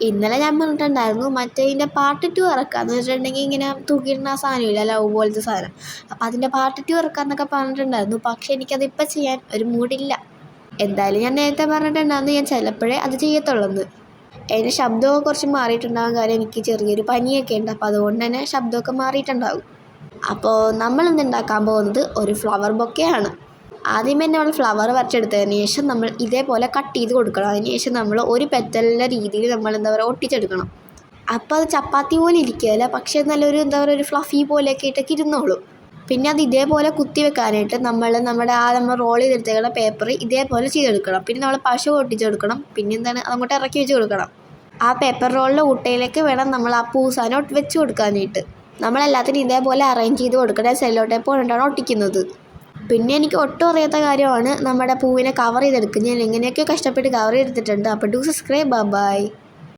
ഇന്നലെ ഞാൻ പറഞ്ഞിട്ടുണ്ടായിരുന്നു മറ്റേ ഇതിൻ്റെ പാർട്ട് 2 ഇറക്കാമെന്ന് വെച്ചിട്ടുണ്ടെങ്കിൽ ഇങ്ങനെ തൂക്കിയിടുന്ന ആ സാധനമില്ല, ലവ് പോലത്തെ സാധനം. അപ്പോൾ അതിൻ്റെ പാർട്ട് 2 ഇറക്കാമെന്നൊക്കെ പറഞ്ഞിട്ടുണ്ടായിരുന്നു. പക്ഷേ എനിക്കതിപ്പോൾ ചെയ്യാൻ ഒരു മൂഡില്ല. എന്തായാലും ഞാൻ നേരത്തെ പറഞ്ഞിട്ടുണ്ടായിരുന്നു ഞാൻ ചിലപ്പോഴേ അത് ചെയ്യത്തുള്ളൂ. അതിൻ്റെ ശബ്ദമൊക്കെ കുറച്ച് മാറിയിട്ടുണ്ടാകും. കാര്യം എനിക്ക് ചെറിയൊരു പനിയൊക്കെ ഉണ്ട്. അപ്പോൾ അതുകൊണ്ട് തന്നെ ശബ്ദമൊക്കെ മാറിയിട്ടുണ്ടാകും. അപ്പോൾ നമ്മളിന്ന് ഉണ്ടാക്കാൻ പോകുന്നത് ഒരു ഫ്ലവർ ബൊക്കെയാണ്. ആദ്യമേ നമ്മൾ ഫ്ലവർ വരച്ചെടുത്തതിന് ശേഷം നമ്മൾ ഇതേപോലെ കട്ട് ചെയ്ത് കൊടുക്കണം. അതിന് ശേഷം നമ്മൾ ഒരു പെറ്റലിൻ്റെ രീതിയിൽ നമ്മൾ ഒട്ടിച്ചെടുക്കണം. അപ്പോൾ അത് ചപ്പാത്തി പോലെ ഇരിക്കുകയില്ല, പക്ഷേ നല്ലൊരു ഒരു ഫ്ലഫി പോലെയൊക്കെ ഇട്ടൊക്കെ ഇരുന്നോളും. പിന്നെ അത് ഇതേപോലെ കുത്തി വെക്കാനായിട്ട് നമ്മൾ റോൾ ചെയ്തെടുത്തേക്കുന്ന പേപ്പർ ഇതേപോലെ ചെയ്തെടുക്കണം. പിന്നെ നമ്മൾ പശ ഒട്ടിച്ചെടുക്കണം. പിന്നെ അതങ്ങോട്ട് ഇറക്കി വെച്ച് കൊടുക്കണം. ആ പേപ്പർ റോളിൻ്റെ ഊട്ടയിലേക്ക് വേണം നമ്മൾ ആ പൂസാനം വെച്ച് കൊടുക്കാനായിട്ട്. നമ്മളെല്ലാത്തിനും ഇതേപോലെ അറേഞ്ച് ചെയ്ത് കൊടുക്കണം. സെല്ലോ ടേപ്പ് കൊണ്ടാണ് ഒട്ടിക്കുന്നത്. പിന്നെ എനിക്ക് ഒട്ടും അറിയാത്ത കാര്യമാണ് നമ്മുടെ പൂവിനെ കവർ ചെയ്തെടുക്കുക. ഞാൻ എങ്ങനെയൊക്കെ കഷ്ടപ്പെട്ട് കവർ ചെയ്തെടുത്തിട്ടുണ്ട്. അപ്പോൾ ഡു സബ്സ്ക്രൈബ്. ബൈ.